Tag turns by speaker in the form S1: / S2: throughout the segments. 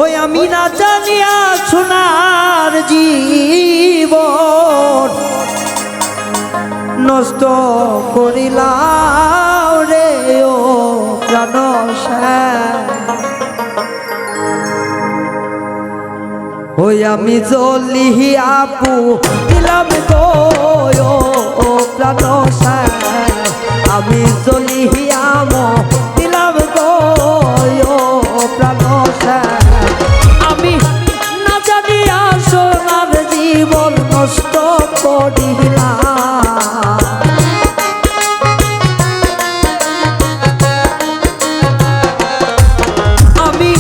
S1: ওই আমি না জানিয়া সোনার জীবন নষ্ট করিলাম রে ও প্রাণ ওই আমি জ্বলিয়া পুড়িলাম গো ও প্রাণ আমি জ্বলিয়া মরিলাম গো ও প্রাণ আমি না জানিয়া সোনার জীবন নষ্ট করিলাম। আমি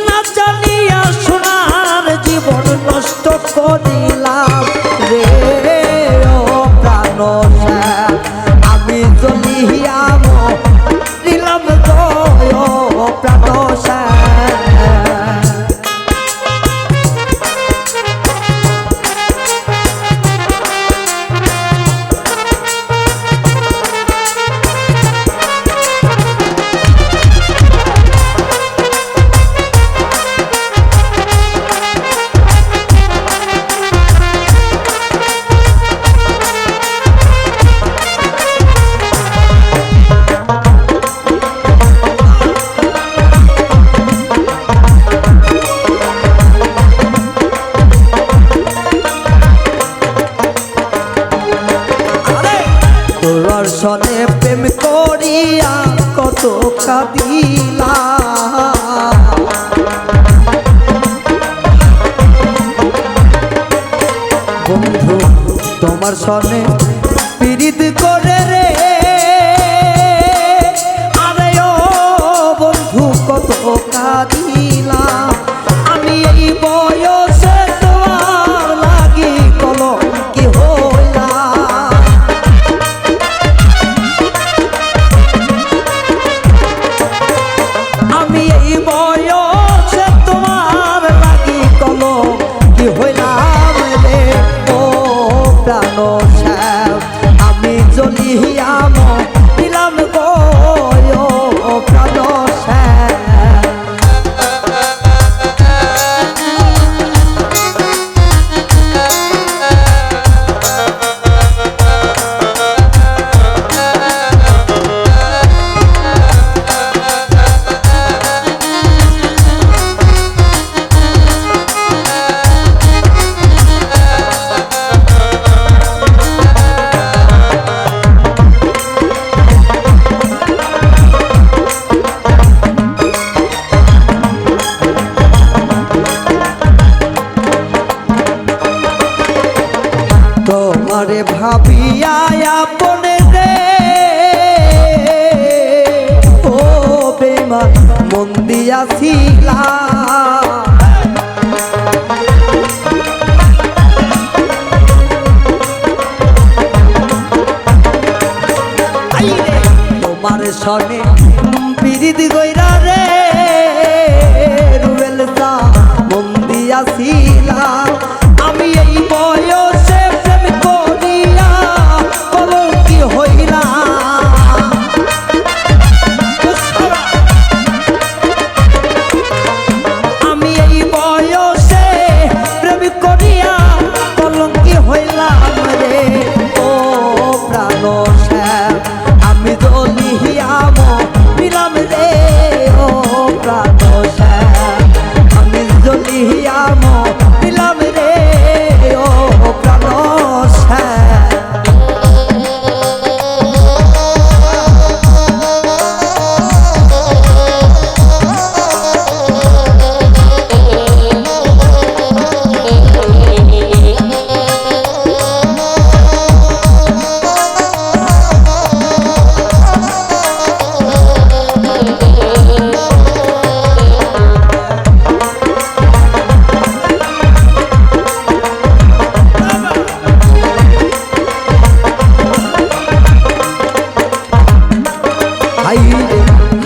S1: না জানিয়া সোনার জীবন নষ্ট করিলাম রে ও প্রাণ আমি জ্বলিয়া মরিলাম গো ও প্রাণ দর্শনে প্রেম করিয়া কত কাঁদিলা বন্ধু তোমার সনে পীড়িত করে রে আরে ও বন্ধু কত কাঁদিলা আমি এই বয়সে তোমার লাগি কলঙ্কি হইলাম। আমি এই বয়সে তোমার লাগি কলঙ্কি হইলাম রে ও প্রাণ আমি জ্বলিয়া মরিলাম গো ও প্রাণ তোমারে ভাবিয়া আপনে রে ও বেমান মন দিয়াছিলা তোমার সনে পীড়িত গইরা রে রুবেল সা মন দিয়াছিলা আমি এই বয়সে প্রেম করিয়া কলঙ্কি হইলাম। আমি এই বয়সে প্রেম করিয়া কলঙ্কি হইলাম রে ও প্রাণ আমি জ্বলিয়া মরিলাম রে ও প্রাণ আমি জ্বলিয়া মরিলাম রে ও প্রাণ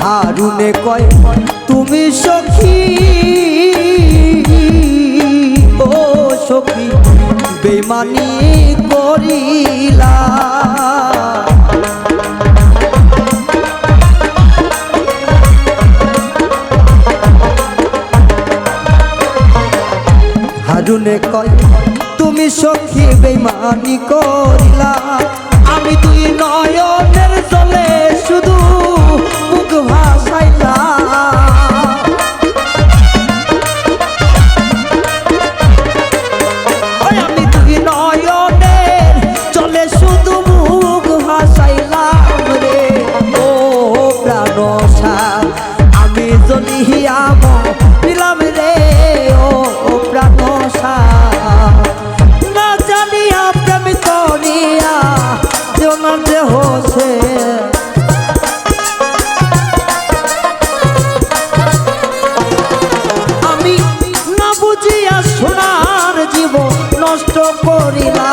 S1: হারুনে কয় তুমি সখী ও সখী বেমানি করিলা হারুনে কয় তুমি সখী বেইমানি করিলা আমি তুই নয়নের জলে শুধু মুখ ভাসাইলা আমি তুই নয়নের জলে শুধু মুখ ভাসাইলাম রে ও প্রাণ সার আমি জ্বলিয়া মরিলাম রে ও প্রাণ সার না জানিয়া প্রেম করিয়া যেমন দেহ সে আমি না বুঝিয়া সোনার জীবন নষ্ট করিলাম